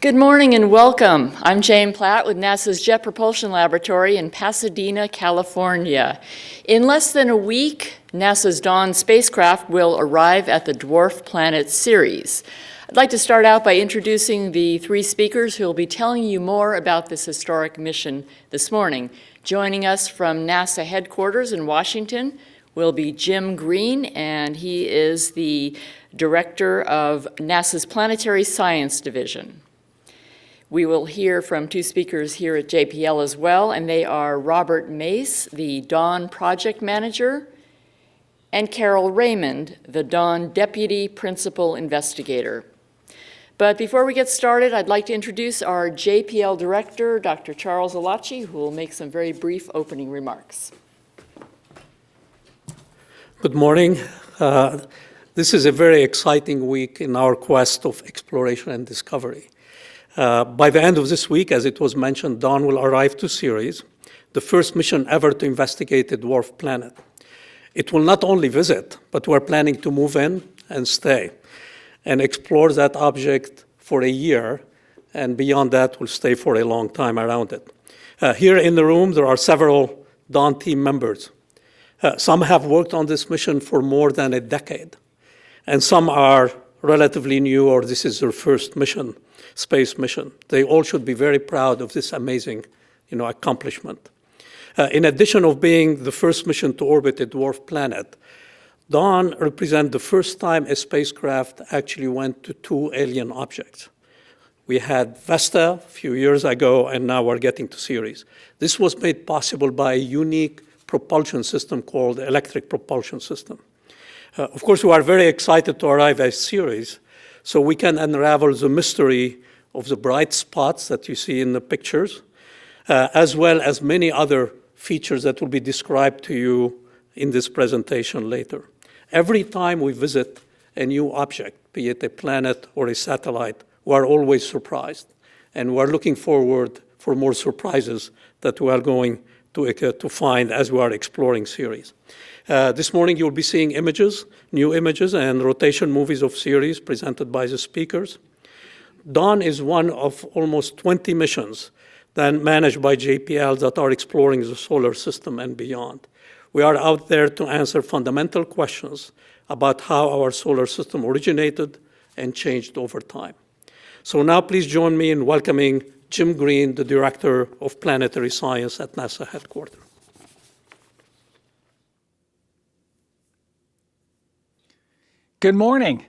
Good morning and welcome. I'm Jane Platt with NASA's Jet Propulsion Laboratory in Pasadena, California. In less than a week, NASA's Dawn spacecraft will arrive at the dwarf planet Ceres. I'd like to start out by introducing the three speakers who will be telling you more about this historic mission this morning. Joining us from NASA headquarters in Washington will be Jim Green, and he is the director of NASA's Planetary Science Division. We will hear from two speakers here at JPL as well, and they are Robert Mase, the Dawn project manager, and Carol Raymond, the Dawn deputy principal investigator. But before we get started, I'd like to introduce our JPL director, Dr. Charles Elachi, who will make some very brief opening remarks. Good morning. This is a very exciting week in our quest of exploration and discovery. By the end of this week, as it was mentioned, Dawn will arrive to Ceres, the first mission ever to investigate a dwarf planet. It will not only visit, but we're planning to move in and stay and explore that object for a year, and beyond that, we'll stay for a long time around it. Here in the room, there are several Dawn team members. Some have worked on this mission for more than a decade, and some are relatively new, or this is their first mission, space mission. They all should be very proud of this amazing, accomplishment. In addition of being the first mission to orbit a dwarf planet, Dawn represents the first time a spacecraft actually went to two alien objects. We had Vesta a few years ago, and now we're getting to Ceres. This was made possible by a unique propulsion system called electric propulsion system. Of course, we are very excited to arrive at Ceres so we can unravel the mystery of the bright spots that you see in the pictures, as well as many other features that will be described to you in this presentation later. Every time we visit a new object, be it a planet or a satellite, we are always surprised. And we're looking forward for more surprises that we are going to find as we are exploring Ceres. This morning you'll be seeing images, new images and rotation movies of Ceres presented by the speakers. Dawn is one of almost 20 missions that managed by JPL that are exploring the solar system and beyond. We are out there to answer fundamental questions about how our solar system originated and changed over time. So now please join me in welcoming Jim Green, the Director of Planetary Science at NASA headquarters. Good morning.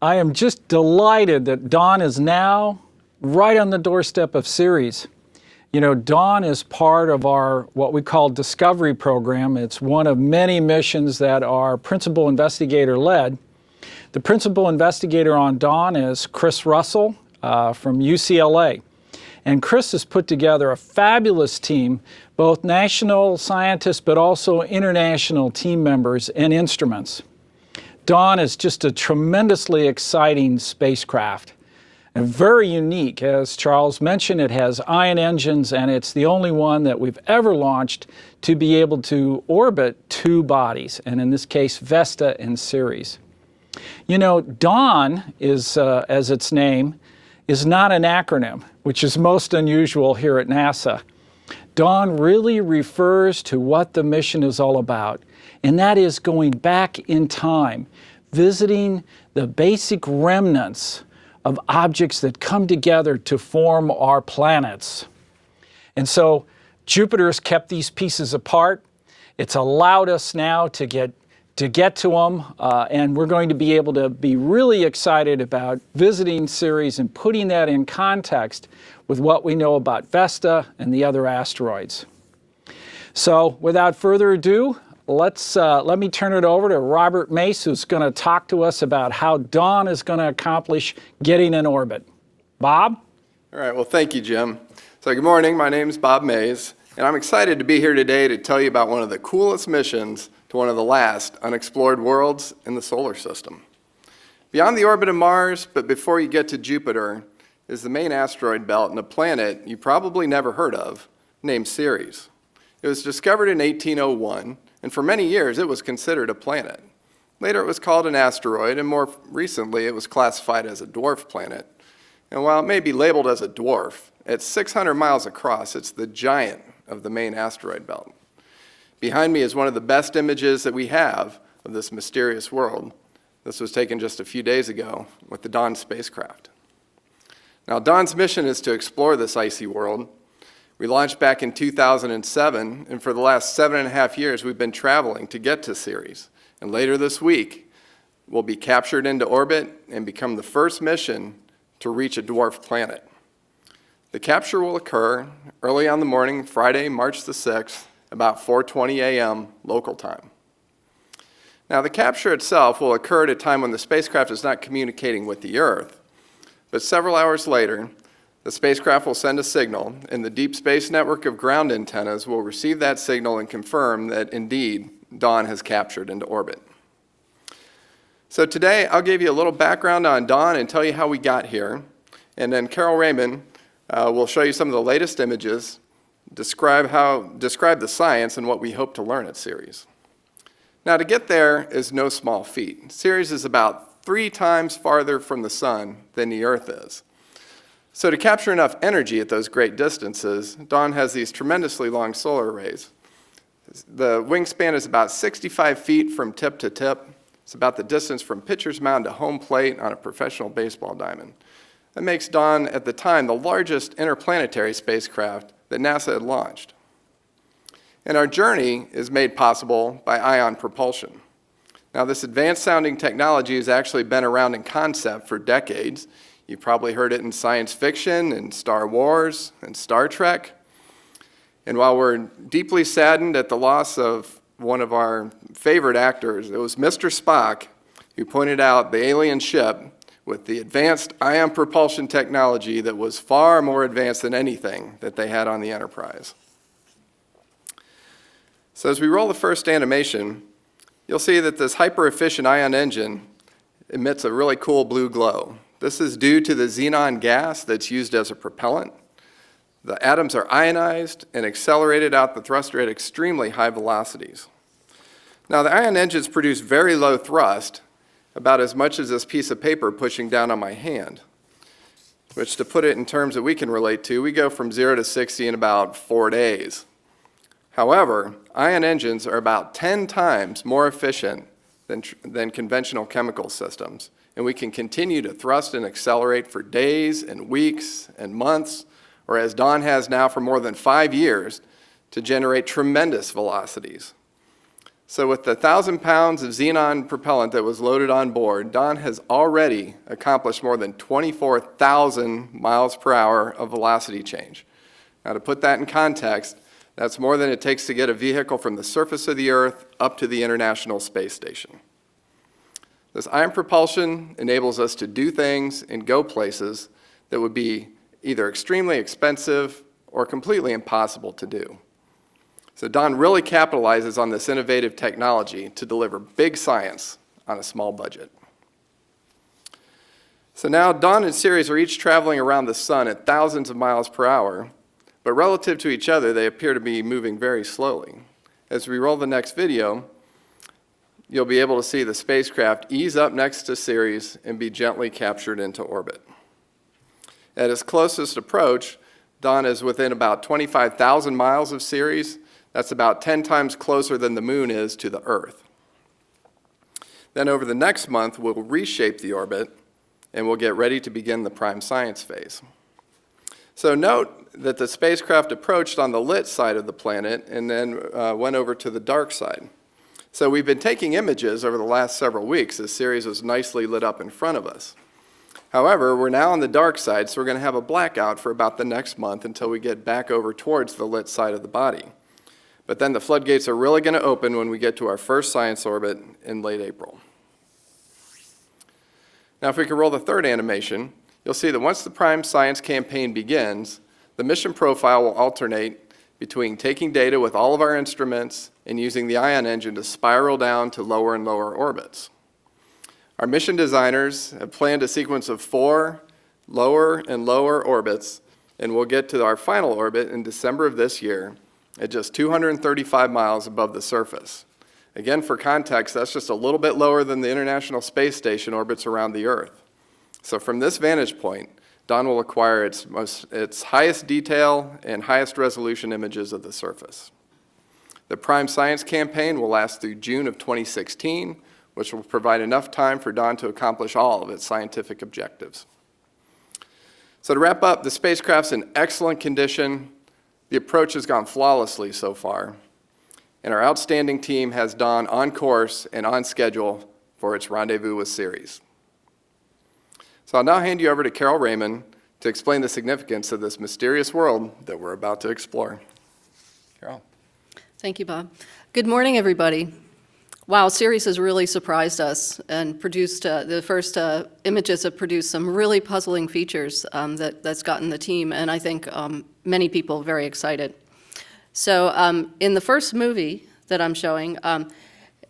I am just delighted that Dawn is now right on the doorstep of Ceres. Dawn is part of our what we call Discovery program. It's one of many missions that are principal investigator led. The principal investigator on Dawn is Chris Russell from UCLA. And Chris has put together a fabulous team, both national scientists but also international team members and instruments. Dawn is just a tremendously exciting spacecraft and very unique. As Charles mentioned, it has ion engines, and it's the only one that we've ever launched to be able to orbit two bodies, and in this case, Vesta and Ceres. Dawn is, as its name, is not an acronym, which is most unusual here at NASA. Dawn really refers to what the mission is all about, and that is going back in time, visiting the basic remnants of objects that come together to form our planets. And so Jupiter's kept these pieces apart. It's allowed us now to get to them, and we're going to be able to be really excited about visiting Ceres and putting that in context with what we know about Vesta and the other asteroids. So without further ado, let me turn it over to Robert Mase, who's going to talk to us about how Dawn is going to accomplish getting in orbit. Bob? All right, well, thank you, Jim. So good morning, my name is Bob Mase, and I'm excited to be here today to tell you about one of the coolest missions to one of the last unexplored worlds in the solar system. Beyond the orbit of Mars, but before you get to Jupiter, is the main asteroid belt and a planet you probably never heard of, named Ceres. It was discovered in 1801, and for many years it was considered a planet. Later it was called an asteroid, and more recently it was classified as a dwarf planet. And while it may be labeled as a dwarf, at 600 miles across, it's the giant of the main asteroid belt. Behind me is one of the best images that we have of this mysterious world. This was taken just a few days ago with the Dawn spacecraft. Now, Dawn's mission is to explore this icy world. We launched back in 2007, and for the last 7.5 years, we've been traveling to get to Ceres. And later this week, we'll be captured into orbit and become the first mission to reach a dwarf planet. The capture will occur early on the morning, Friday, March the 6th, about 4:20 a.m. local time. Now, the capture itself will occur at a time when the spacecraft is not communicating with the Earth, but several hours later, the spacecraft will send a signal, and the deep space network of ground antennas will receive that signal and confirm that indeed Dawn has captured into orbit. So today, I'll give you a little background on Dawn and tell you how we got here, and then Raymond will show you some of the latest images, describe the science and what we hope to learn at Ceres. Now, to get there is no small feat. Ceres is about 3 times farther from the sun than the Earth is. So to capture enough energy at those great distances, Dawn has these tremendously long solar arrays. The wingspan is about 65 feet from tip to tip. It's about the distance from pitcher's mound to home plate on a professional baseball diamond. That makes Dawn, at the time, the largest interplanetary spacecraft that NASA had launched. And our journey is made possible by ion propulsion. Now, this advanced sounding technology has actually been around in concept for decades. You've probably heard it in science fiction, and Star Wars, and Star Trek. And while we're deeply saddened at the loss of one of our favorite actors, it was Mr. Spock who pointed out the alien ship with the advanced ion propulsion technology that was far more advanced than anything that they had on the Enterprise. So as we roll the first animation, you'll see that this hyper-efficient ion engine emits a really cool blue glow. This is due to the xenon gas that's used as a propellant. The atoms are ionized and accelerated out the thruster at extremely high velocities. Now, the ion engines produce very low thrust, about as much as this piece of paper pushing down on my hand, which, to put it in terms that we can relate to, we go from 0 to 60 in about 4 days. However, ion engines are about 10 times more efficient than conventional chemical systems, and we can continue to thrust and accelerate for days and weeks and months, or as Dawn has now for more than 5 years, to generate tremendous velocities. So with the 1,000 pounds of xenon propellant that was loaded on board, Dawn has already accomplished more than 24,000 miles per hour of velocity change. Now, to put that in context, that's more than it takes to get a vehicle from the surface of the Earth up to the International Space Station. This ion propulsion enables us to do things and go places that would be either extremely expensive or completely impossible to do. So Dawn really capitalizes on this innovative technology to deliver big science on a small budget. So now Dawn and Ceres are each traveling around the sun at thousands of miles per hour, but relative to each other, they appear to be moving very slowly. As we roll the next video, you'll be able to see the spacecraft ease up next to Ceres and be gently captured into orbit. At its closest approach, Dawn is within about 25,000 miles of Ceres. That's about 10 times closer than the moon is to the Earth. Then over the next month, we'll reshape the orbit, and we'll get ready to begin the prime science phase. So note that the spacecraft approached on the lit side of the planet and then went over to the dark side. So we've been taking images over the last several weeks as Ceres was nicely lit up in front of us. However, we're now on the dark side, so we're going to have a blackout for about the next month until we get back over towards the lit side of the body. But then the floodgates are really going to open when we get to our first science orbit in late April. Now, if we can roll the third animation, you'll see that once the prime science campaign begins, the mission profile will alternate between taking data with all of our instruments and using the ion engine to spiral down to lower and lower orbits. Our mission designers have planned a sequence of 4 lower and lower orbits, and we'll get to our final orbit in December of this year at just 235 miles above the surface. Again, for context, that's just a little bit lower than the International Space Station orbits around the Earth. So from this vantage point, Dawn will acquire its highest detail and highest resolution images of the surface. The Prime Science campaign will last through June of 2016, which will provide enough time for Dawn to accomplish all of its scientific objectives. So to wrap up, the spacecraft's in excellent condition. The approach has gone flawlessly so far, and our outstanding team has Dawn on course and on schedule for its rendezvous with Ceres. So I'll now hand you over to Carol Raymond to explain the significance of this mysterious world that we're about to explore. Carol. Thank you, Bob. Good morning, everybody. Wow, Ceres has really surprised us and produced, the first images have produced some really puzzling features that's gotten the team, and I think many people very excited. So in the first movie that I'm showing,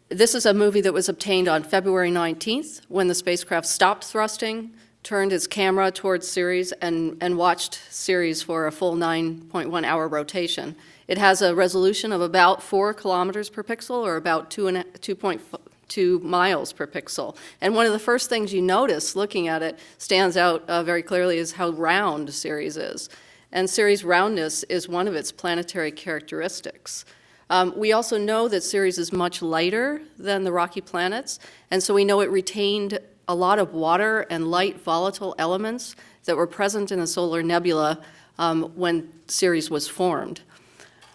this is a movie that was obtained on February 19th when the spacecraft stopped thrusting, turned its camera towards Ceres, and watched Ceres for a full 9.1 hour rotation. It has a resolution of about 4 kilometers per pixel, or about 2.2 miles per pixel. And one of the first things you notice looking at it stands out very clearly is how round Ceres is. And Ceres' roundness is one of its planetary characteristics. We also know that Ceres is much lighter than the rocky planets, and so we know it retained a lot of water and light volatile elements that were present in the solar nebula when Ceres was formed.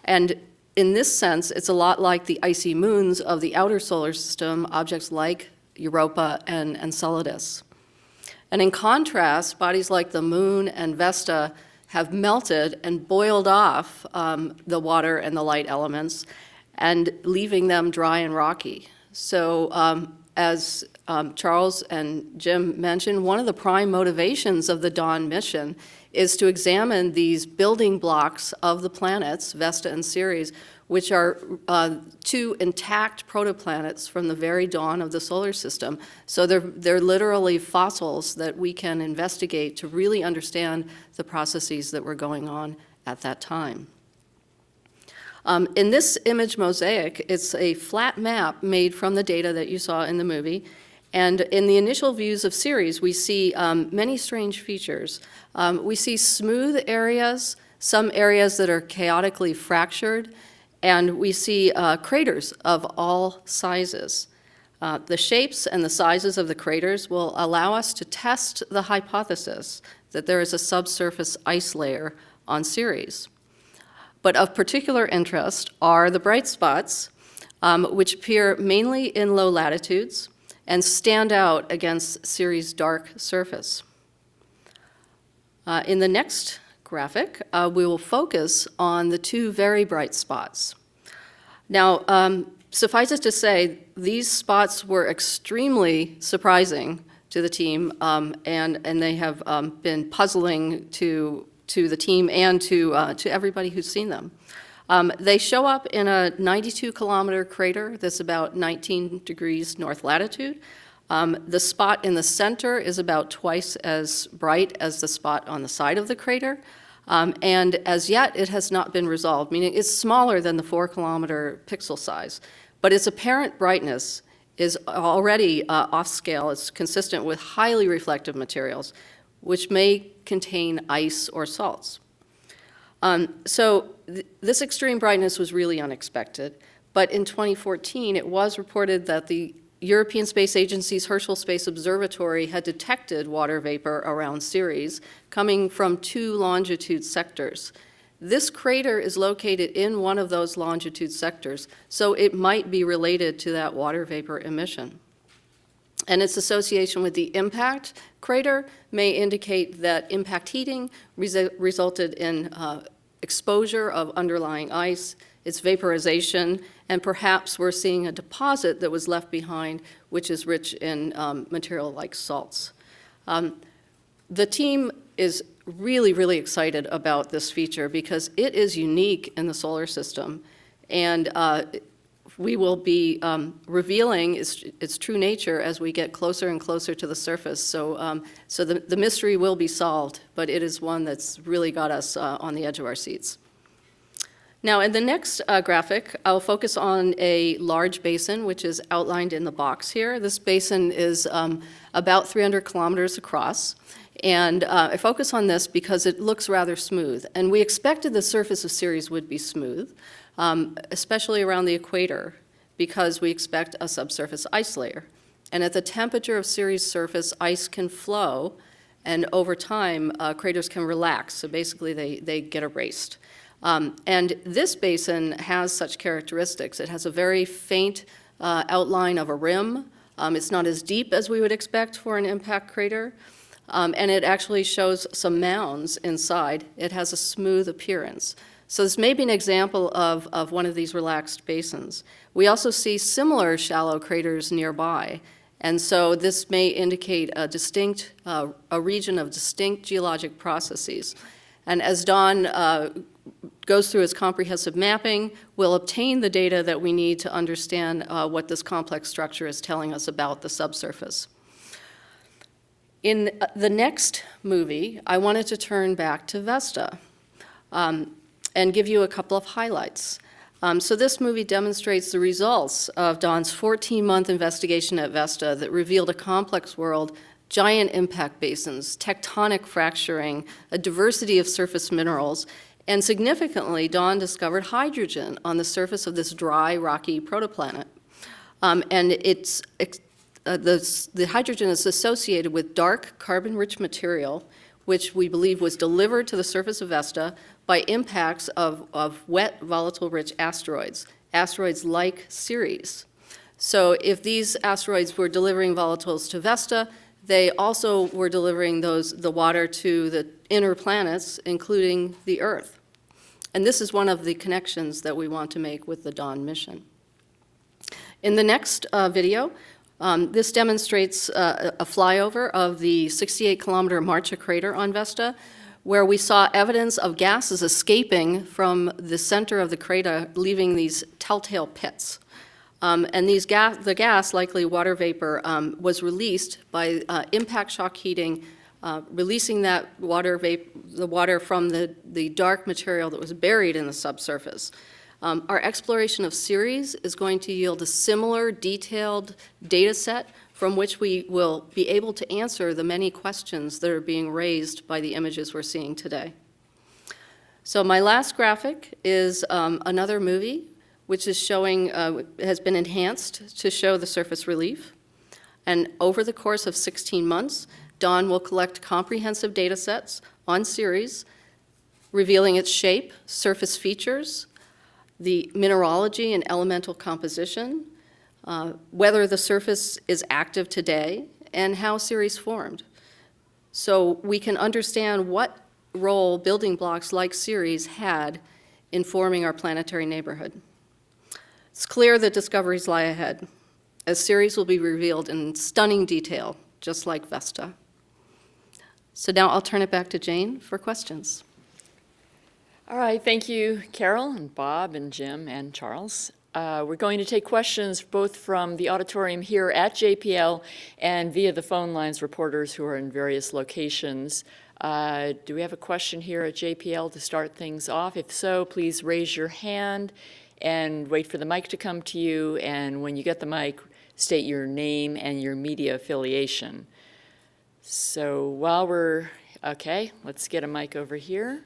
And in this sense, it's a lot like the icy moons of the outer solar system, objects like Europa and Enceladus. And in contrast, bodies like the Moon and Vesta have melted and boiled off the water and the light elements, and leaving them dry and rocky. So as Charles and Jim mentioned, one of the prime motivations of the Dawn mission is to examine these building blocks of the planets, Vesta and Ceres, which are 2 intact protoplanets from the very dawn of the solar system. So they're literally fossils that we can investigate to really understand the processes that were going on at that time. In this image mosaic, it's a flat map made from the data that you saw in the movie. And in the initial views of Ceres, we see many strange features. We see smooth areas, some areas that are chaotically fractured, and we see craters of all sizes. The shapes and the sizes of the craters will allow us to test the hypothesis that there is a subsurface ice layer on Ceres. But of particular interest are the bright spots, which appear mainly in low latitudes and stand out against Ceres' dark surface. In the next graphic, we will focus on the 2 very bright spots. Now, suffice it to say, these spots were extremely surprising to the team, and they have been puzzling to the team and to everybody who's seen them. They show up in a 92-kilometer crater that's about 19 degrees north latitude. The spot in the center is about twice as bright as the spot on the side of the crater. And as yet, it has not been resolved, meaning it's smaller than the 4-kilometer pixel size. But its apparent brightness is already off scale. It's consistent with highly reflective materials, which may contain ice or salts. This extreme brightness was really unexpected, but in 2014 it was reported that the European Space Agency's Herschel Space Observatory had detected water vapor around Ceres coming from 2 longitude sectors. This crater is located in one of those longitude sectors, so it might be related to that water vapor emission. And its association with the impact crater may indicate that impact heating resulted in exposure of underlying ice, its vaporization, and perhaps we're seeing a deposit that was left behind, which is rich in material like salts. The team is really, really excited about this feature because it is unique in the solar system, and we will be revealing its true nature as we get closer and closer to the surface. So the mystery will be solved, but it is one that's really got us on the edge of our seats. Now, in the next graphic, I'll focus on a large basin, which is outlined in the box here. This basin is about 300 kilometers across. And I focus on this because it looks rather smooth. And we expected the surface of Ceres would be smooth, especially around the equator, because we expect a subsurface ice layer. And at the temperature of Ceres' surface, ice can flow, and over time, craters can relax. So basically, they get erased. And this basin has such characteristics. It has a very faint outline of a rim. It's not as deep as we would expect for an impact crater. And it actually shows some mounds inside. It has a smooth appearance. So this may be an example of one of these relaxed basins. We also see similar shallow craters nearby. And so this may indicate a region of distinct geologic processes. And as Don goes through his comprehensive mapping, we'll obtain the data that we need to understand what this complex structure is telling us about the subsurface. In the next movie, I wanted to turn back to Vesta and give you a couple of highlights. So this movie demonstrates the results of Don's 14-month investigation at Vesta that revealed a complex world, giant impact basins, tectonic fracturing, a diversity of surface minerals, and significantly, Don discovered hydrogen on the surface of this dry, rocky protoplanet. And the hydrogen is associated with dark, carbon-rich material, which we believe was delivered to the surface of Vesta by impacts of wet, volatile-rich asteroids like Ceres. So if these asteroids were delivering volatiles to Vesta, they also were delivering the water to the inner planets, including the Earth. And this is one of the connections that we want to make with the Dawn mission. In the next video, this demonstrates a flyover of the 68-kilometer Marcha crater on Vesta, where we saw evidence of gases escaping from the center of the crater, leaving these telltale pits. And the gas, likely water vapor, was released by impact shock heating, releasing the water from the dark material that was buried in the subsurface. Our exploration of Ceres is going to yield a similar detailed data set from which we will be able to answer the many questions that are being raised by the images we're seeing today. So my last graphic is another movie which is showing, has been enhanced to show the surface relief. And over the course of 16 months, Dawn will collect comprehensive data sets on Ceres, revealing its shape, surface features, the mineralogy and elemental composition, whether the surface is active today, and how Ceres formed. So we can understand what role building blocks like Ceres had in forming our planetary neighborhood. It's clear that discoveries lie ahead, as Ceres will be revealed in stunning detail, just like Vesta. So now I'll turn it back to Jane for questions. All right, thank you, Carol and Bob and Jim and Charles. We're going to take questions both from the auditorium here at JPL and via the phone lines, reporters who are in various locations. Do we have a question here at JPL to start things off? If so, please raise your hand and wait for the mic to come to you. And when you get the mic, state your name and your media affiliation. So while we're, okay, let's get a mic over here.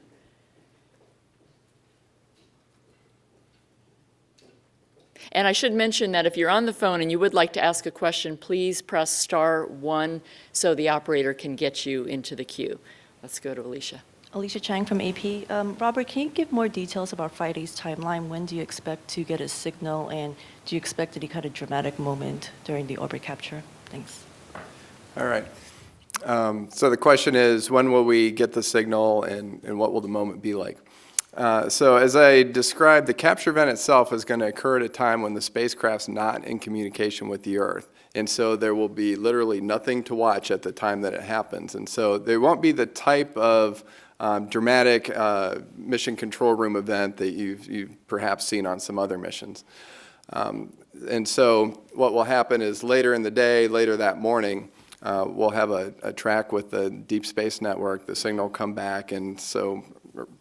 And I should mention that if you're on the phone and you would like to ask a question, please press *1 so the operator can get you into the queue. Let's go to Alicia. Alicia Chang from AP. Robert, can you give more details about Friday's timeline? When do you expect to get a signal, and do you expect any kind of dramatic moment during the orbit capture? Thanks. All right. So the question is, when will we get the signal, and what will the moment be like? So as I described, the capture event itself is going to occur at a time when the spacecraft's not in communication with the Earth. And so there will be literally nothing to watch at the time that it happens. And so there won't be the type of dramatic mission control room event that you've perhaps seen on some other missions. And so what will happen is later in the day, later that morning, we'll have a track with the Deep Space Network. The signal will come back, and so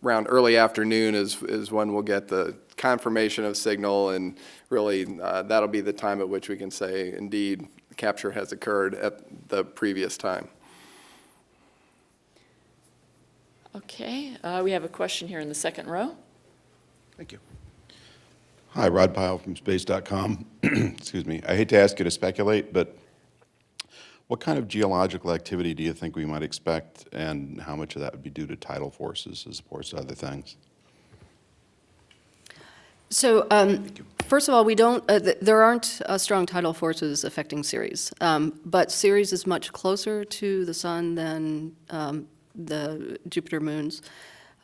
around early afternoon is when we'll get the confirmation of signal, and really that'll be the time at which we can say, indeed, capture has occurred at the previous time. Okay, we have a question here in the second row. Thank you. Hi, Rod Pyle from space.com. Excuse me. I hate to ask you to speculate, but what kind of geological activity do you think we might expect, and how much of that would be due to tidal forces as opposed to other things? So, first of all, we don't, there aren't strong tidal forces affecting Ceres, but Ceres is much closer to the sun than the Jupiter moons,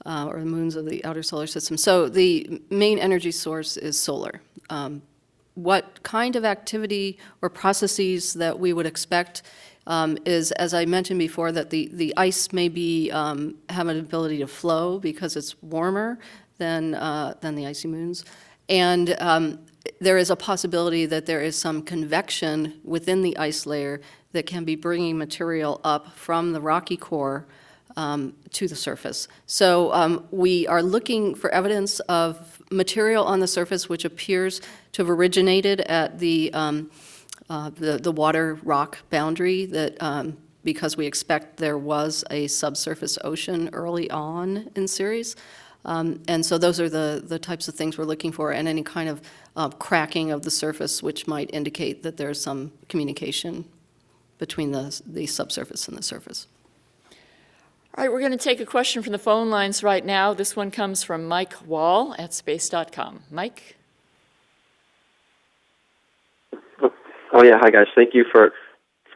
or the moons of the outer solar system. So the main energy source is solar. What kind of activity or processes that we would expect is, as I mentioned before, that the ice may be have an ability to flow because it's warmer than the icy moons, and there is a possibility that there is some convection within the ice layer that can be bringing material up from the rocky core to the surface. So we are looking for evidence of material on the surface which appears to have originated at the water rock boundary, that because we expect there was a subsurface ocean early on in Ceres. And so those are the types of things we're looking for, and any kind of cracking of the surface which might indicate that there's some communication between the subsurface and the surface. All right, we're going to take a question from the phone lines right now. This one comes from Mike Wall at space.com. Mike? Oh yeah, hi guys. Thank you for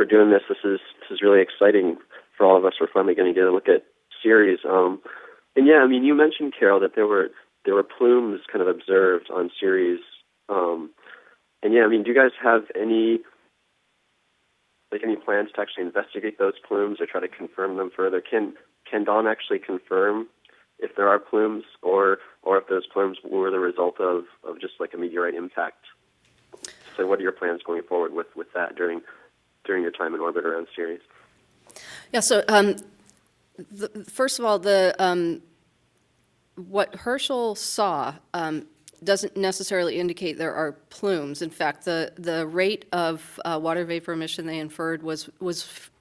doing this. This is really exciting for all of us. We're finally going to get a look at Ceres. And yeah, I mean, you mentioned, Carol, that there were plumes kind of observed on Ceres. And yeah, I mean, do you guys have any plans to actually investigate those plumes or try to confirm them further? Can Dawn actually confirm if there are plumes, or if those plumes were the result of just like a meteorite impact? So what are your plans going forward with that during your time in orbit around Ceres? Yeah, so first of all, what Herschel saw doesn't necessarily indicate there are plumes. In fact, the rate of water vapor emission they inferred was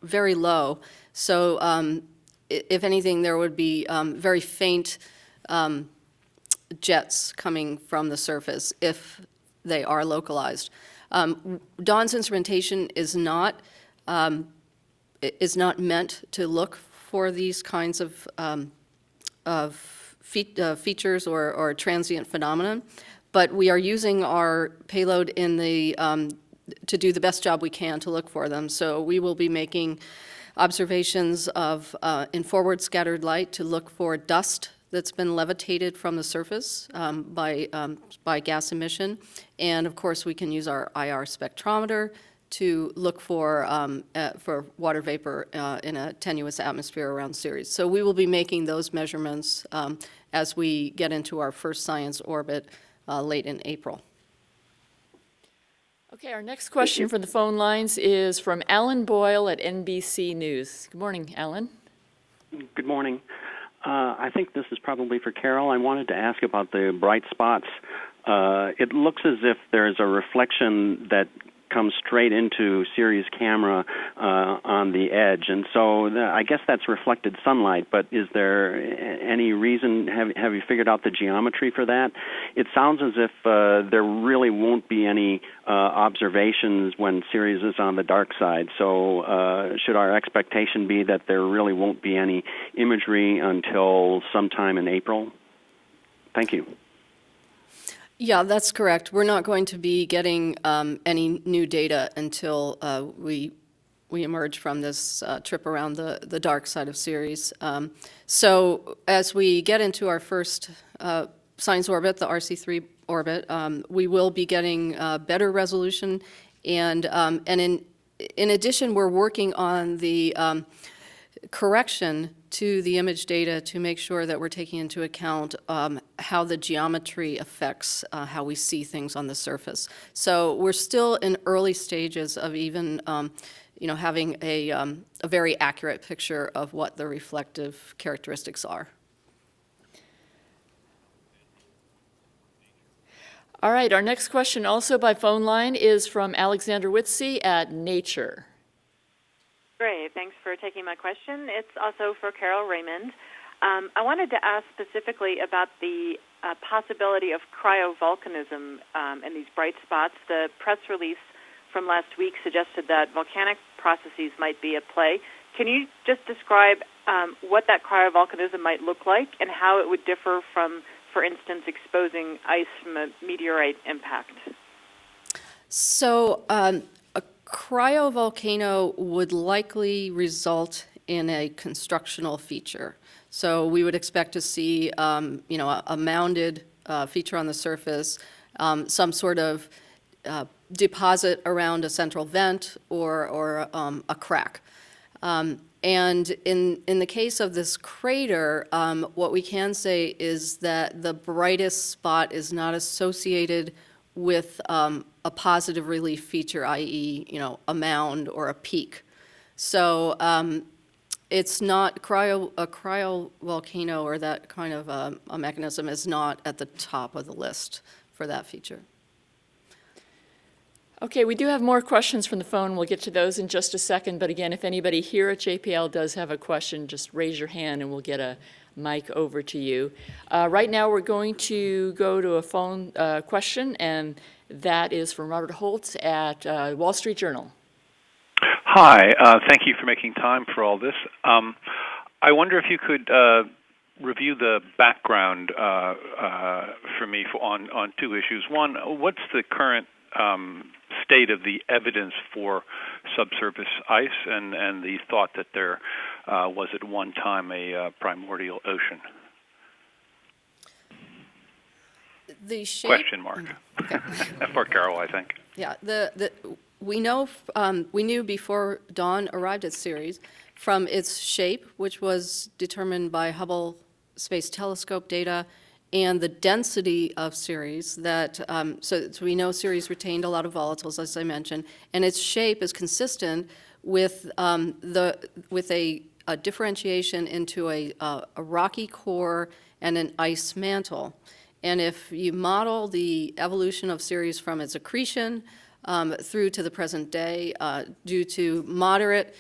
very low. So if anything, there would be very faint jets coming from the surface if they are localized. Dawn's instrumentation is not meant to look for these kinds of features or transient phenomenon, but we are using our payload to do the best job we can to look for them. So we will be making observations in forward scattered light to look for dust that's been levitated from the surface by gas emission, and of course we can use our IR spectrometer to look for water vapor in a tenuous atmosphere around Ceres. So we will be making those measurements as we get into our first science orbit late in April. Okay, our next question from the phone lines is from Alan Boyle at NBC News. Good morning, Alan. Good morning. I think this is probably for Carol. I wanted to ask about the bright spots. It looks as if there's a reflection that comes straight into Ceres' camera on the edge, and so I guess that's reflected sunlight, but is there any reason, have you figured out the geometry for that? It sounds as if there really won't be any observations when Ceres is on the dark side, so should our expectation be that there really won't be any imagery until sometime in April? Thank you. Yeah, that's correct. We're not going to be getting any new data until we emerge from this trip around the dark side of Ceres. So as we get into our first science orbit, the RC3 orbit, we will be getting better resolution, and in addition, we're working on the correction to the image data to make sure that we're taking into account how the geometry affects how we see things on the surface. So we're still in early stages of even having a very accurate picture of what the reflective characteristics are. All right, our next question, also by phone line, is from Alexander Witsey at Nature. Great, thanks for taking my question. It's also for Carol Raymond. I wanted to ask specifically about the possibility of cryovolcanism in these bright spots. The press release from last week suggested that volcanic processes might be at play. Can you just describe what that cryovolcanism might look like and how it would differ from, for instance, exposing ice from a meteorite impact? So a cryovolcano would likely result in a constructional feature. So we would expect to see, a mounded feature on the surface, some sort of deposit around a central vent or a crack. And in the case of this crater, what we can say is that the brightest spot is not associated with a positive relief feature, i.e., a mound or a peak. So it's not a cryovolcano or that kind of a mechanism is not at the top of the list for that feature. Okay, we do have more questions from the phone. We'll get to those in just a second. But again, if anybody here at JPL does have a question, just raise your hand and we'll get a mic over to you. Right now, we're going to go to a phone question, and that is from Robert Holtz at Wall Street Journal. Hi, thank you for making time for all this. I wonder if you could review the background for me on two issues. One, what's the current state of the evidence for subsurface ice and the thought that there was at one time a primordial ocean? The shape, Question mark. Okay. For Carol, I think. Yeah, we knew before Dawn arrived at Ceres from its shape, which was determined by Hubble Space Telescope data, and the density of Ceres that, so we know Ceres retained a lot of volatiles, as I mentioned, and its shape is consistent with a differentiation into a rocky core and an ice mantle. And if you model the evolution of Ceres from its accretion through to the present day, due to moderate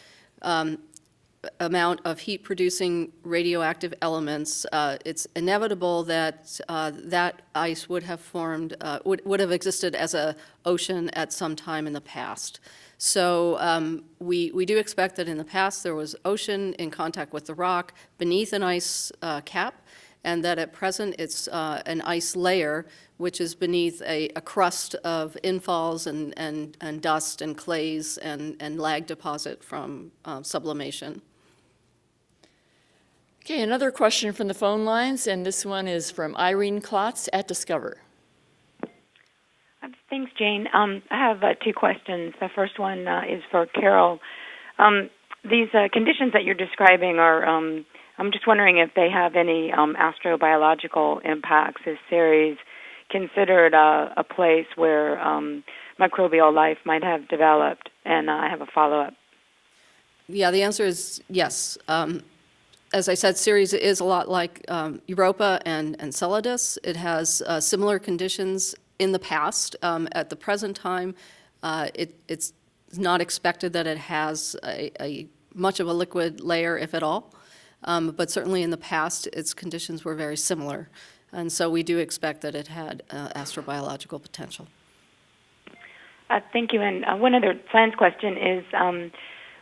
amount of heat-producing radioactive elements, it's inevitable that that ice would have formed, would have existed as an ocean at some time in the past. So we do expect that in the past there was ocean in contact with the rock beneath an ice cap, and that at present it's an ice layer which is beneath a crust of infalls and dust and clays and lag deposit from sublimation. Okay, another question from the phone lines, and this one is from Irene Klotz at Discover. Thanks, Jane. I have two questions. The first one is for Carol. These conditions that you're describing are, I'm just wondering if they have any astrobiological impacts. Is Ceres considered a place where microbial life might have developed? And I have a follow-up. Yeah, the answer is yes. As I said, Ceres is a lot like Europa and Enceladus. It has similar conditions in the past. At the present time, it's not expected that it has a much of a liquid layer, if at all. But certainly in the past, its conditions were very similar. And so we do expect that it had astrobiological potential. Thank you. And one other science question is,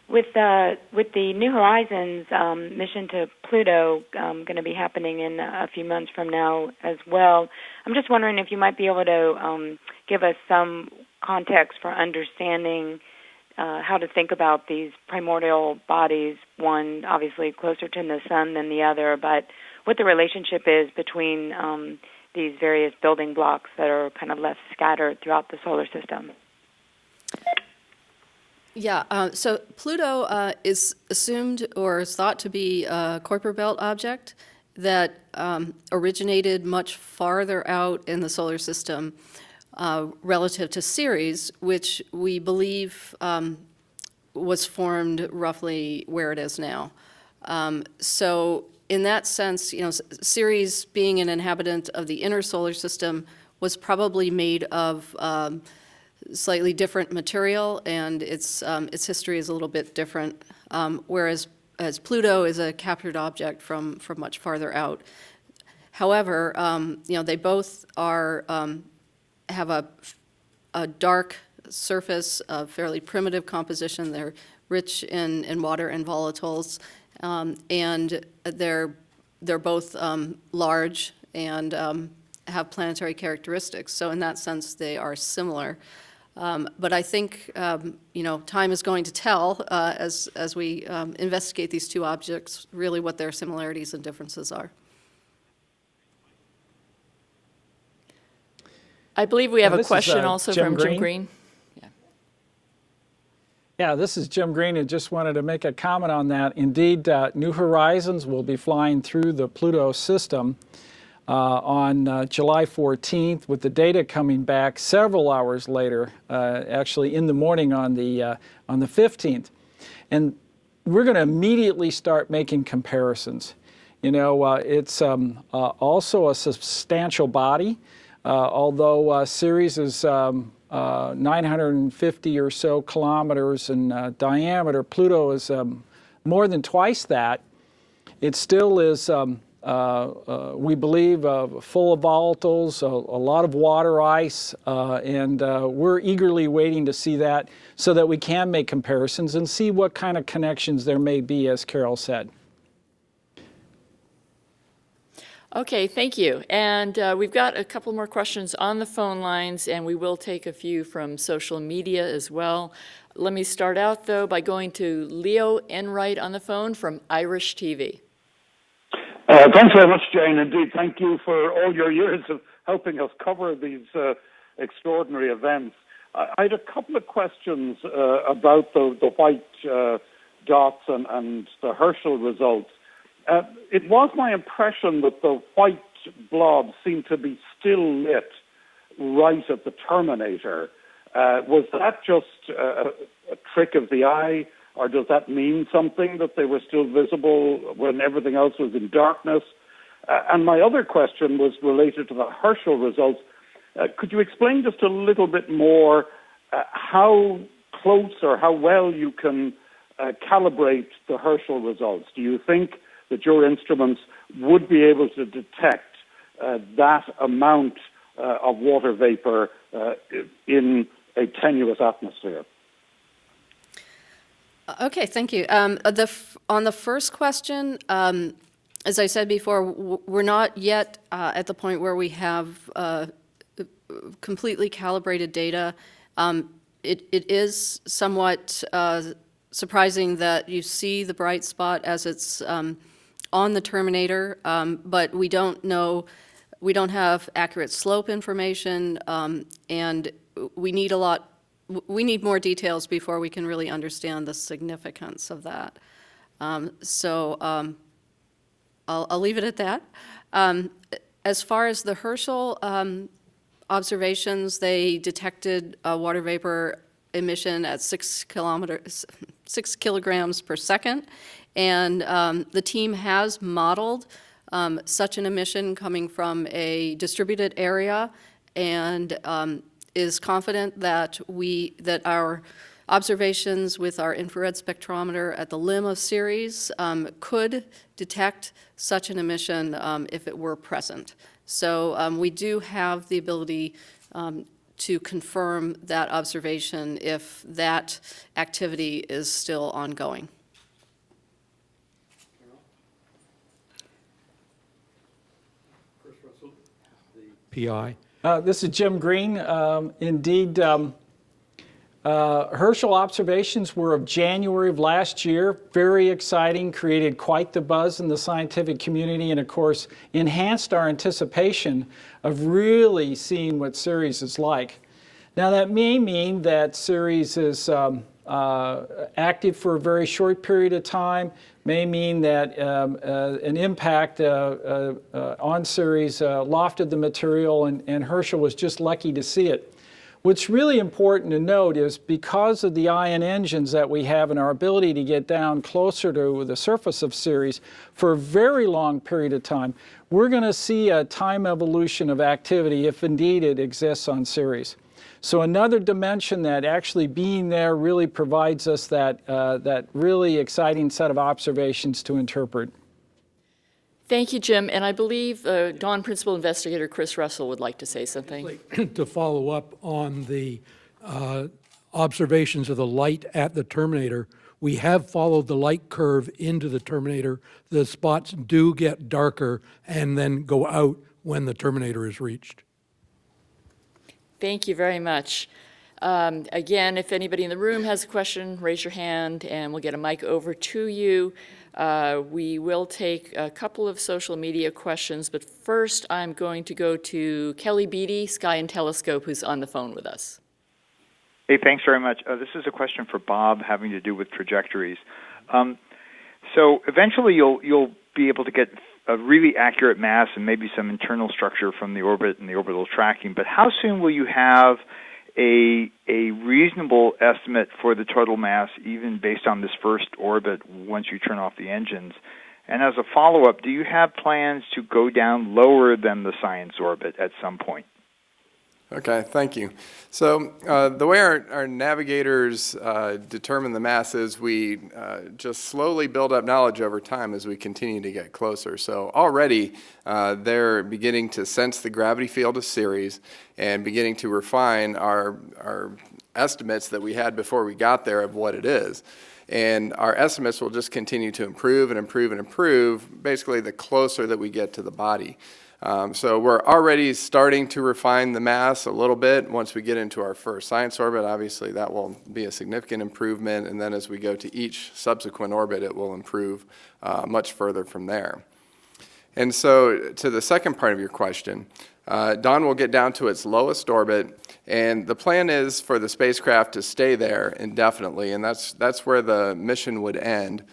with the New Horizons mission to Pluto going to be happening in a few months from now as well, I'm just wondering if you might be able to give us some context for understanding how to think about these primordial bodies, one obviously closer to the sun than the other, but what the relationship is between these various building blocks that are kind of left scattered throughout the solar system. Yeah, so Pluto is assumed or is thought to be a Kuiper Belt object that originated much farther out in the solar system relative to Ceres, which we believe was formed roughly where it is now. So in that sense, Ceres being an inhabitant of the inner solar system was probably made of slightly different material, and its history is a little bit different, whereas as Pluto is a captured object from much farther out. However, they both have a dark surface, a fairly primitive composition. They're rich in water and volatiles, and they're both large and have planetary characteristics. So in that sense, they are similar. But I think time is going to tell as we investigate these two objects really what their similarities and differences are. I believe we have a this is, question also Jim from Jim Green. Green. Yeah, this is Jim Green, and just wanted to make a comment on that. Indeed, New Horizons will be flying through the Pluto system on July 14th, with the data coming back several hours later, actually in the morning on the 15th. And we're going to immediately start making comparisons. It's also a substantial body, although Ceres is 950 or so kilometers in diameter. Pluto is more than twice that. It still is, we believe, full of volatiles, a lot of water ice, and we're eagerly waiting to see that so that we can make comparisons and see what kind of connections there may be, as Carol said. Okay, thank you. And we've got a couple more questions on the phone lines, and we will take a few from social media as well. Let me start out, though, by going to Leo Enright on the phone from Irish TV. Thanks very much, Jane. Indeed, thank you for all your years of helping us cover these extraordinary events. I had a couple of questions about the white dots and the Herschel results. It was my impression that the white blob seemed to be still lit right at the terminator. Was that just a trick of the eye, or does that mean something, that they were still visible when everything else was in darkness? And my other question was related to the Herschel results. Could you explain just a little bit more how close or how well you can calibrate the Herschel results? Do you think that your instruments would be able to detect that amount of water vapor in a tenuous atmosphere? Okay, thank you. On the first question, as I said before, we're not yet at the point where we have completely calibrated data. It is somewhat surprising that you see the bright spot as it's on the terminator, but we don't know, we don't have accurate slope information, and we need more details before we can really understand the significance of that. I'll leave it at that. As far as the Herschel observations, they detected water vapor emission at 6 kilograms per second, and the team has modeled such an emission coming from a distributed area, and is confident that our observations with our infrared spectrometer at the limb of Ceres could detect such an emission if it were present. So we do have the ability to confirm that observation if that activity is still ongoing. PI. This is Jim Green. Indeed, Herschel observations were of January of last year. Very exciting, created quite the buzz in the scientific community, and of course enhanced our anticipation of really seeing what Ceres is like. Now that may mean that Ceres is active for a very short period of time, may mean that an impact on Ceres lofted the material, and Herschel was just lucky to see it. What's really important to note is because of the ion engines that we have and our ability to get down closer to the surface of Ceres for a very long period of time, we're going to see a time evolution of activity if indeed it exists on Ceres. So another dimension that actually being there really provides us that really exciting set of observations to interpret. Thank you, Jim. And I believe Dawn Principal Investigator Chris Russell would like to say something. To follow up on the observations of the light at the terminator, we have followed the light curve into the terminator. The spots do get darker and then go out when the terminator is reached. Thank you very much. Again, if anybody in the room has a question, raise your hand and we'll get a mic over to you. We will take a couple of social media questions, but first I'm going to go to Kelly Beatty, Sky and Telescope, who's on the phone with us. Hey, thanks very much. This is a question for Bob having to do with trajectories. So eventually you'll be able to get a really accurate mass and maybe some internal structure from the orbit and the orbital tracking, but how soon will you have a reasonable estimate for the total mass, even based on this first orbit, once you turn off the engines? And as a follow-up, do you have plans to go down lower than the science orbit at some point? Okay, thank you. So the way our navigators determine the mass is we just slowly build up knowledge over time as we continue to get closer. So already they're beginning to sense the gravity field of Ceres and beginning to refine our estimates that we had before we got there of what it is. And our estimates will just continue to improve and improve and improve, basically the closer that we get to the body. So we're already starting to refine the mass a little bit. Once we get into our first science orbit, obviously that will be a significant improvement. And then as we go to each subsequent orbit, it will improve much further from there. And so to the second part of your question, Dawn will get down to its lowest orbit. And the plan is for the spacecraft to stay there indefinitely. And that's where the mission would end.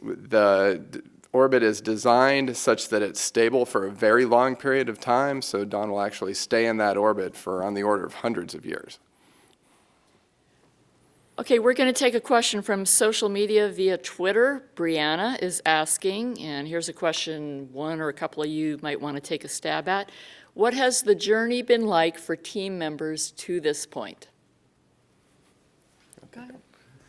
The orbit is designed such that it's stable for a very long period of time, so Dawn will actually stay in that orbit for on the order of hundreds of years. Okay, we're going to take a question from social media via Twitter. Brianna is asking, and here's a question one or a couple of you might want to take a stab at. What has the journey been like for team members to this point?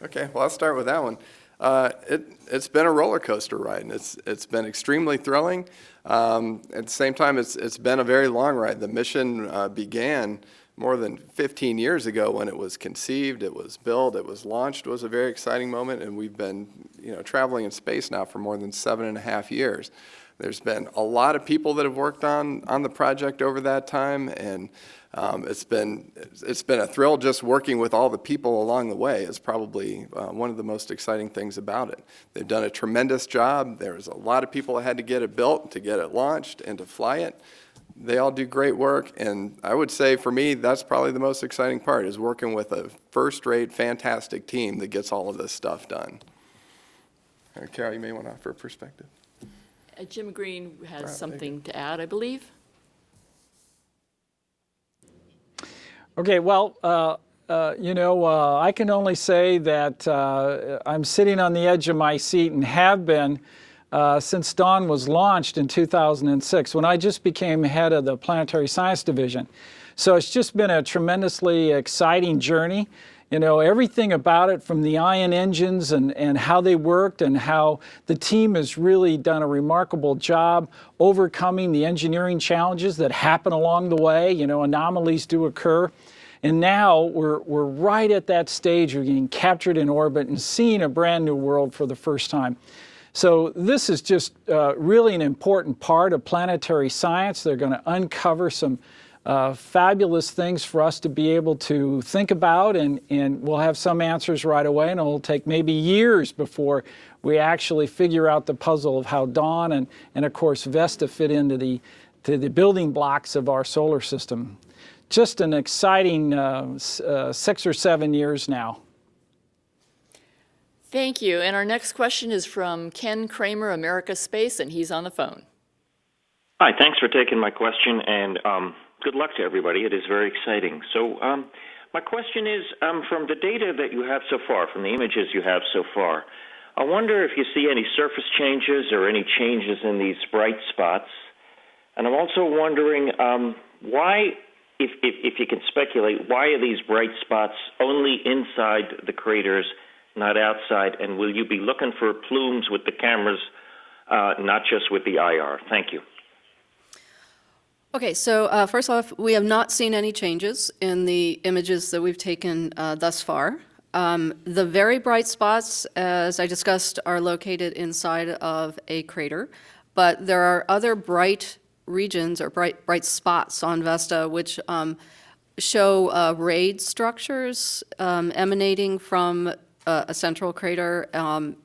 Okay, well, I'll start with that one. It's been a roller coaster ride, and it's been extremely thrilling. At the same time, it's been a very long ride. The mission began more than 15 years ago when it was conceived, it was built, it was launched. It was a very exciting moment, and we've been traveling in space now for more than 7.5 years. There's been a lot of people that have worked on the project over that time, and it's been a thrill just working with all the people along the way. Is probably one of the most exciting things about it. They've done a tremendous job. There's a lot of people that had to get it built, to get it launched, and to fly it. They all do great work, and I would say for me, that's probably the most exciting part, is working with a first-rate, fantastic team that gets all of this stuff done. Carol, you may want to offer a perspective. Jim Green has something to add, I believe. Okay, well, I can only say that I'm sitting on the edge of my seat and have been since Dawn was launched in 2006, when I just became head of the Planetary Science Division. So it's just been a tremendously exciting journey. Everything about it, from the ion engines and how they worked, and how the team has really done a remarkable job overcoming the engineering challenges that happen along the way. Anomalies do occur. And now we're right at that stage of getting captured in orbit and seeing a brand new world for the first time. So this is just really an important part of planetary science. They're going to uncover some fabulous things for us to be able to think about, and we'll have some answers right away, and it'll take maybe years before we actually figure out the puzzle of how Dawn and of course Vesta fit into the building blocks of our solar system. Just an exciting 6 or 7 years now. Thank you. And our next question is from Ken Kramer, America Space, and he's on the phone. Hi, thanks for taking my question, and good luck to everybody. It is very exciting. So my question is, from the data that you have so far, from the images you have so far, I wonder if you see any surface changes or any changes in these bright spots. And I'm also wondering why, if you can speculate, why are these bright spots only inside the craters, not outside? And will you be looking for plumes with the cameras, not just with the IR? Thank you. Okay, so first off, we have not seen any changes in the images that we've taken thus far. The very bright spots, as I discussed, are located inside of a crater, but there are other bright regions or bright spots on Vesta which show rayed structures emanating from a central crater,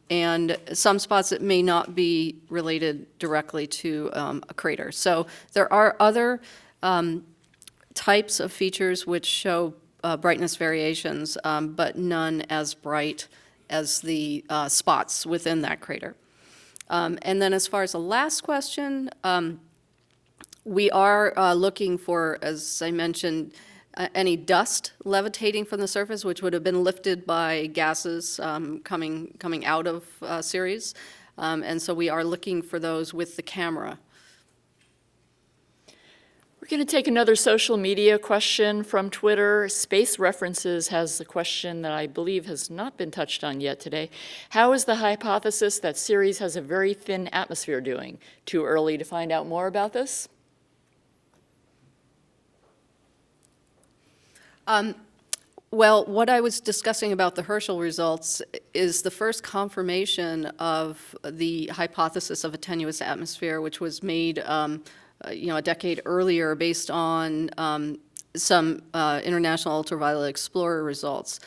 and some spots that may not be related directly to a crater. So there are other types of features which show brightness variations, but none as bright as the spots within that crater. And then as far as the last question, we are looking for, as I mentioned, any dust levitating from the surface, which would have been lifted by gases coming out of Ceres. And so we are looking for those with the camera. We're going to take another social media question from Twitter. Space References has a question that I believe has not been touched on yet today. How is the hypothesis that Ceres has a very thin atmosphere doing? Too early to find out more about this? Well, what I was discussing about the Herschel results is the first confirmation of the hypothesis of a tenuous atmosphere, which was made a decade earlier based on some International Ultraviolet Explorer results,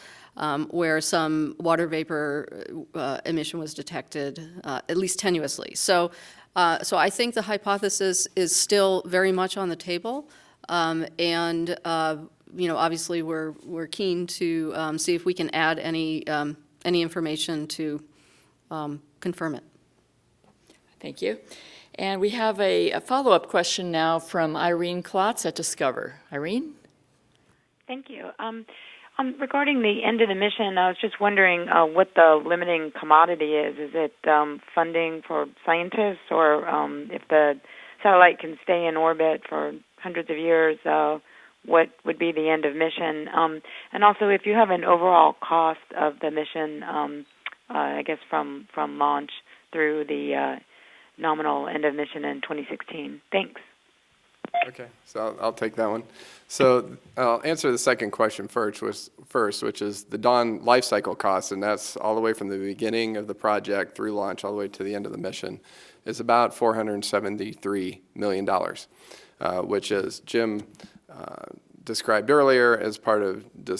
where some water vapor emission was detected, at least tenuously. So I think the hypothesis is still very much on the table, and obviously we're keen to see if we can add any information to confirm it. Thank you. And we have a follow-up question now from Irene Klotz at Discover. Irene? Thank you. Regarding the end of the mission, I was just wondering what the limiting commodity is. Is it funding for scientists, or if the satellite can stay in orbit for hundreds of years, what would be the end of mission? And also, if you have an overall cost of the mission, I guess from launch through the nominal end of mission in 2016. Thanks. Okay, so I'll take that one. So I'll answer the second question first, which is the Dawn life cycle cost, and that's all the way from the beginning of the project through launch all the way to the end of the mission, is about $473 million, which, as Jim described earlier, as part of the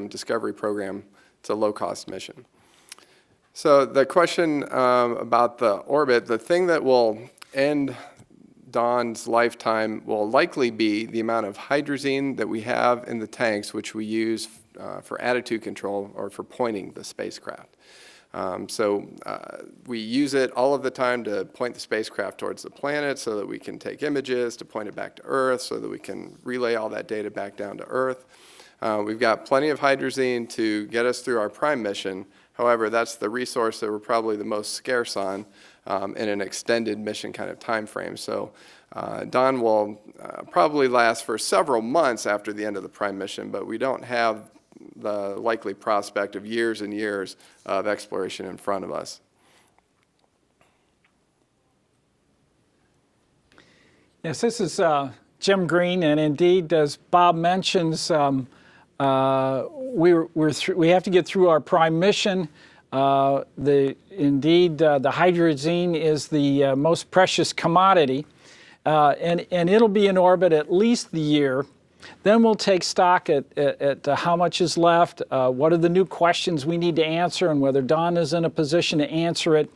Discovery program, it's a low-cost mission. So the question about the orbit, the thing that will end Dawn's lifetime will likely be the amount of hydrazine that we have in the tanks, which we use for attitude control or for pointing the spacecraft. We use it all of the time to point the spacecraft towards the planet so that we can take images, to point it back to Earth so that we can relay all that data back down to Earth. We've got plenty of hydrazine to get us through our prime mission. However, that's the resource that we're probably the most scarce on in an extended mission kind of time frame. So Dawn will probably last for several months after the end of the prime mission, but we don't have the likely prospect of years and years of exploration in front of us. Yes, this is Jim Green, and indeed, as Bob mentions, we have to get through our prime mission. The hydrazine is the most precious commodity, and it'll be in orbit at least the year. Then we'll take stock at how much is left, what are the new questions we need to answer, and whether Dawn is in a position to answer it.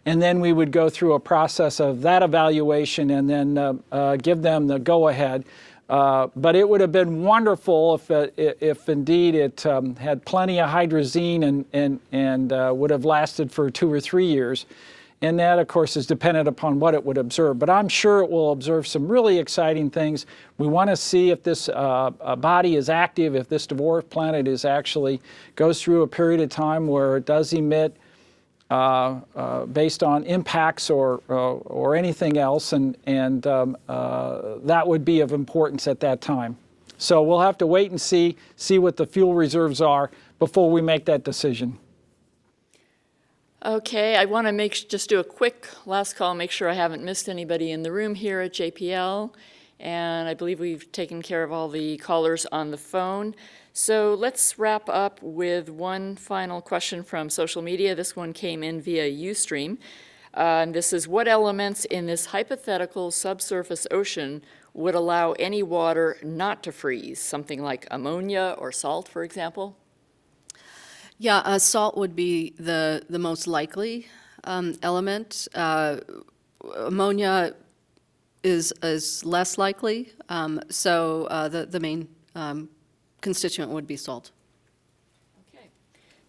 And then we would go through a process of that evaluation and then give them the go-ahead. But it would have been wonderful if indeed it had plenty of hydrazine and would have lasted for 2 or 3 years. And that, of course, is dependent upon what it would observe. But I'm sure it will observe some really exciting things. We want to see if this body is active, if this dwarf planet is actually goes through a period of time where it does emit based on impacts or anything else, and that would be of importance at that time. So we'll have to wait and see what the fuel reserves are before we make that decision. Okay, I want to just do a quick last call, make sure I haven't missed anybody in the room here at JPL. And I believe we've taken care of all the callers on the phone. So let's wrap up with one final question from social media. This one came in via Ustream. And this is, what elements in this hypothetical subsurface ocean would allow any water not to freeze? Something like ammonia or salt, for example? Yeah, salt would be the most likely element. Ammonia is less likely, so the main constituent would be salt. Okay,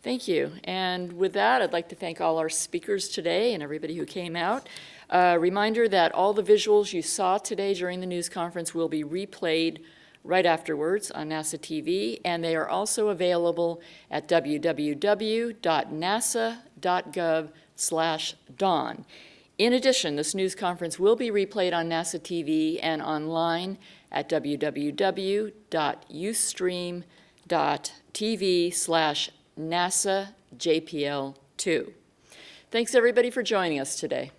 thank you. And with that, I'd like to thank all our speakers today and everybody who came out. Reminder that all the visuals you saw today during the news conference will be replayed right afterwards on NASA TV, and they are also available at www.nasa.gov/dawn. In addition, this news conference will be replayed on NASA TV and online at www.ustream.tv/NASA JPL2. Thanks everybody for joining us today.